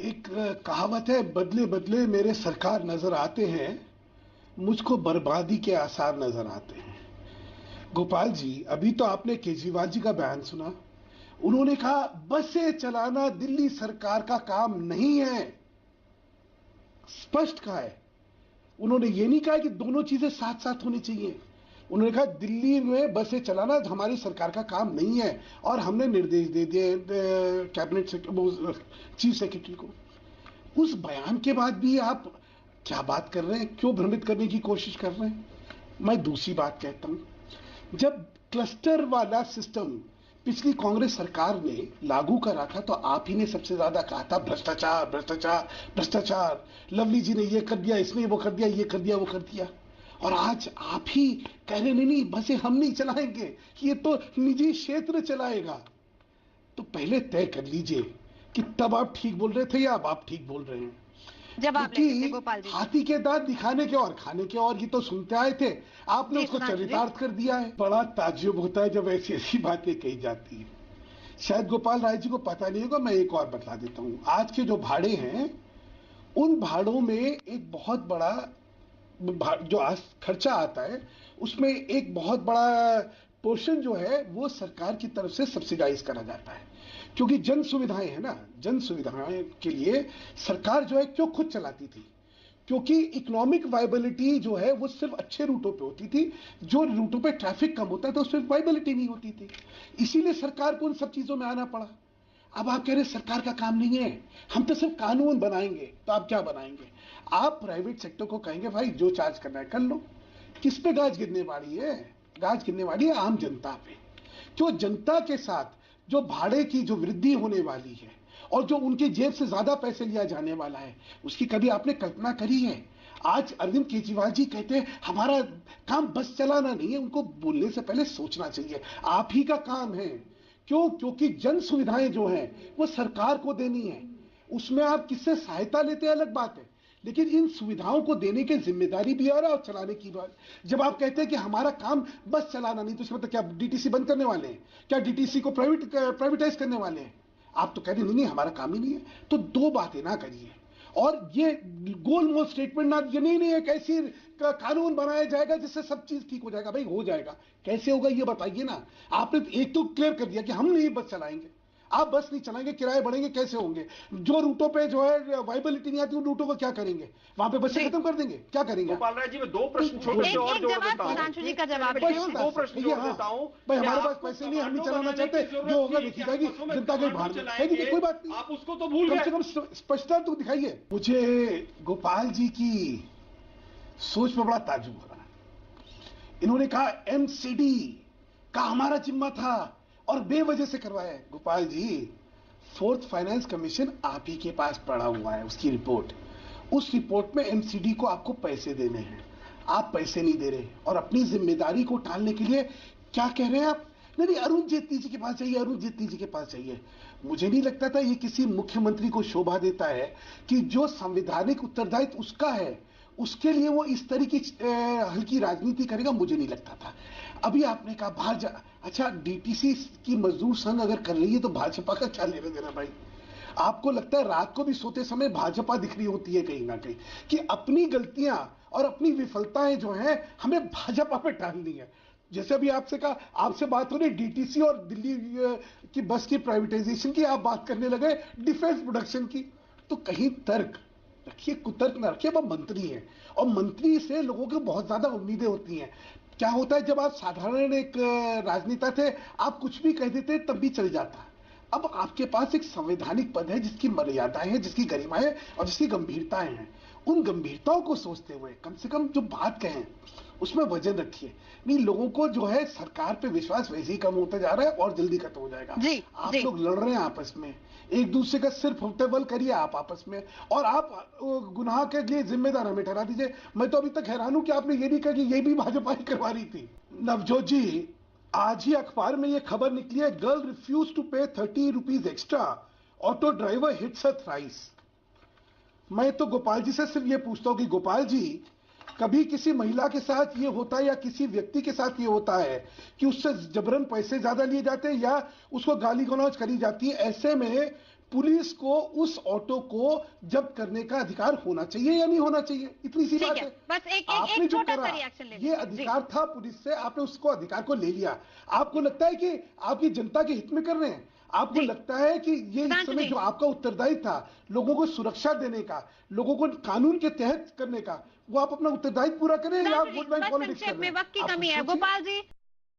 एक कहावत है, बदले बदले मेरे सरकार नजर आते हैं, मुझको बर्बादी के आसार नजर आते हैं। गोपाल जी, अभी तो आपने केजरीवाल जी का बयान सुना। उन्होंने कहा बसें चलाना दिल्ली सरकार का काम नहीं है। स्पष्ट कहा है। उन्होंने ये नहीं कहा कि दोनों चीजें साथ साथ होनी चाहिए। उन्होंने कहा दिल्ली में बसें चलाना हमारी सरकार का काम नहीं है, और हमने निर्देश दे दिए कैबिनेट चीफ सेक्रेटरी को। उस बयान के बाद भी आप क्या बात कर रहे हैं? क्यों भ्रमित करने की कोशिश कर रहे हैं? मैं दूसरी बात कहता हूं, जब क्लस्टर वाला सिस्टम पिछली कांग्रेस सरकार ने लागू करा था तो आप ही ने सबसे ज्यादा कहा था भ्रष्टाचार भ्रष्टाचार भ्रष्टाचार। लवली जी ने ये कर दिया, इसने वो कर दिया, ये कर दिया, वो कर दिया। और आज आप ही कह रहे नहीं बसें हम नहीं चलाएंगे, ये तो निजी क्षेत्र चलाएगा। तो पहले तय कर लीजिए कि तब आप ठीक बोल रहे थे या अब आप ठीक बोल रहे हैं। जवाब लेते गोपाल जी। हाथी के दांत दिखाने के और खाने के और, ये तो सुनते आए थे, आपने उसको चरितार्थ कर दिया है। बड़ा ताज्जुब होता है जब ऐसी ऐसी बातें कही जाती है। शायद गोपाल राय जी को पता नहीं होगा, मैं एक और बता देता हूं। आज के जो भाड़े हैं, उन भाड़ों में एक बहुत बड़ा जो आज खर्चा आता है, उसमें एक बहुत बड़ा पोर्शन जो है वो सरकार की तरफ से सब्सिडाइज करा जाता है। क्योंकि जन सुविधाएं है ना, जन सुविधाएं के लिए सरकार जो है क्यों खुद चलाती थी? क्योंकि इकोनॉमिक वायबिलिटी जो है वो सिर्फ अच्छे रूटों पे होती थी। जो रूटों पे ट्रैफिक कम होता था उस पर वायबिलिटी नहीं होती थी, इसीलिए सरकार को उन सब चीजों में आना पड़ा। अब आप कह रहे सरकार का काम नहीं है, हम तो सिर्फ कानून बनाएंगे। तो आप क्या बनाएंगे? आप प्राइवेट सेक्टर को कहेंगे भाई जो चार्ज करना है कर लो। किस पे गाज गिरने वाली है? गाज गिरने वाली है आम जनता पे। जो जनता के साथ जो भाड़े की जो वृद्धि होने वाली है और जो उनकी जेब से ज्यादा पैसे लिया जाने वाला है, उसकी कभी आपने कल्पना करी है? आज अरविंद केजरीवाल जी कहते हैं हमारा काम बस चलाना नहीं है। उनको बोलने से पहले सोचना चाहिए। आप ही का काम है। क्यों? क्योंकि जन सुविधाएं जो हैं वो सरकार को देनी है। उसमें आप किससे सहायता लेते हैं अलग बात है, लेकिन इन सुविधाओं को देने की जिम्मेदारी भी और चलाने की बात। जब आप कहते हैं कि हमारा काम बस चलाना नहीं, तो इसका मतलब क्या डीटीसी बंद करने वाले हैं? क्या डीटीसी को प्राइवेटाइज करने वाले हैं? आप तो कह रहे नहीं हमारा काम ही नहीं है। तो दो बातें ना करिए और ये गोलमोल स्टेटमेंट ना दीजिए। नहीं एक ऐसी कानून बनाया जाएगा जिससे सब चीज ठीक हो जाएगा। भाई हो जाएगा, कैसे होगा ये बताइए ना। आपने एक तो क्लियर कर दिया कि हम नहीं बस चलाएंगे। आप बस नहीं चलाएंगे, किराए बढ़ेंगे, कैसे होंगे? जो रूटों पे जो है वाइबिलिटी नहीं आती उन रूटों को क्या करेंगे? वहां पे बसें खत्म कर देंगे? क्या करेंगे? गोपाल राय जी, मैं दो प्रश्न छोटे से और जोड़ देता हूं। सुधांशु जी का जवाब दो प्रश्न जोड़ देता हूं। भाई हमारे पास पैसे नहीं, हम नहीं चलाना चाहते, जो होगा देखी जाएगी, जनता के बाहर चलाएंगे। कोई बात नहीं, आप उसको तो भूल गए। कम से कम स्पष्टता तो दिखाइए। मुझे गोपाल जी की सोच पर बड़ा ताज्जुब हो रहा है। इन्होंने कहा एमसीडी का हमारा जिम्मा था और बेवजह से करवाया है। Gopal ji, fourth finance commission आप ही के पास पड़ा हुआ है, उसकी रिपोर्ट। उस रिपोर्ट में एमसीडी को आपको पैसे देने हैं, आप पैसे नहीं दे रहे और अपनी जिम्मेदारी को टालने के लिए क्या कह रहे हैं आप? नहीं अरुण जेटली जी के पास चाहिए, अरुण जेटली जी के पास चाहिए। मुझे नहीं लगता था ये किसी मुख्यमंत्री को शोभा देता है कि जो संवैधानिक उत्तरदायित्व उसका है उसके लिए वो इस तरह की हल्की राजनीति करेगा। मुझे नहीं लगता था। अभी आपने कहा भाजपा, अच्छा डीटीसी की मजदूर संघ अगर कर रही है तो भाजपा का क्या लेना देना? भाई आपको लगता है रात को भी सोते समय भाजपा दिख रही होती है कहीं ना कहीं, कि अपनी गलतियां और अपनी विफलताएं जो हैं हमें भाजपा पे टालनी है? जैसे अभी आपसे कहा, आपसे बात हो रही डीटीसी और दिल्ली की बस की प्राइवेटाइजेशन की, आप बात करने लगे डिफेंस प्रोडक्शन की। तो कहीं तर्क रखिए, कुतर्क ना रखिए। अब मंत्री हैं और मंत्री से लोगों को बहुत ज्यादा उम्मीदें होती हैं। क्या होता है, जब आप साधारण एक राजनेता थे, आप कुछ भी कह देते तब भी चल जाता। अब आपके पास एक संवैधानिक पद है जिसकी मर्यादाएं हैं, जिसकी गरिमाएं और जिसकी गंभीरताएं हैं। उन गंभीरताओं को सोचते हुए कम से कम जो बात कहें उसमें वजन रखिए। नहीं, लोगों को जो है सरकार पे विश्वास वैसे ही कम होता जा रहा है और जल्दी खत्म हो जाएगा। आप लोग लड़ रहे हैं आपस में, एक दूसरे का सिर फुटेबल करिए आप आपस में, और आप गुनाह के लिए जिम्मेदार हमें ठहरा दीजिए। मैं तो अभी तक हैरान हूं कि आपने ये नहीं कहा कि ये भी भाजपा ही करवा रही थी। नवजोत जी, आज ही अखबार में ये खबर निकली है, girl refuse to pay 30 rupees extra, auto driver hits her thrice. मैं तो गोपाल जी से सिर्फ ये पूछता हूं कि गोपाल जी, कभी किसी महिला के साथ ये होता है या किसी व्यक्ति के साथ ये होता है कि उससे जबरन पैसे ज्यादा लिए जाते हैं या उसको गाली गलौज करी जाती है? ऐसे में पुलिस को उस ऑटो को जब्त करने का अधिकार होना चाहिए या नहीं होना चाहिए, इतनी सी ठीक बात है, है। बस एक आपने जो छोटा करा, सा रिएक्शन ले ये अधिकार था पुलिस से, आपने उसको अधिकार को ले लिया। आपको लगता है कि आप ये जनता के हित में कर रहे हैं? आपको लगता है कि ये इस समय जो आपका उत्तरदायित्व था लोगों को सुरक्षा देने का, लोगों को कानून के तहत करने का, वो आप अपना उत्तरदायित्व पूरा करें या आप वोट बैंक पॉलिटिक्स कर रहे हैं? वक्त की आप कमी है सोचिए। गोपाल जी।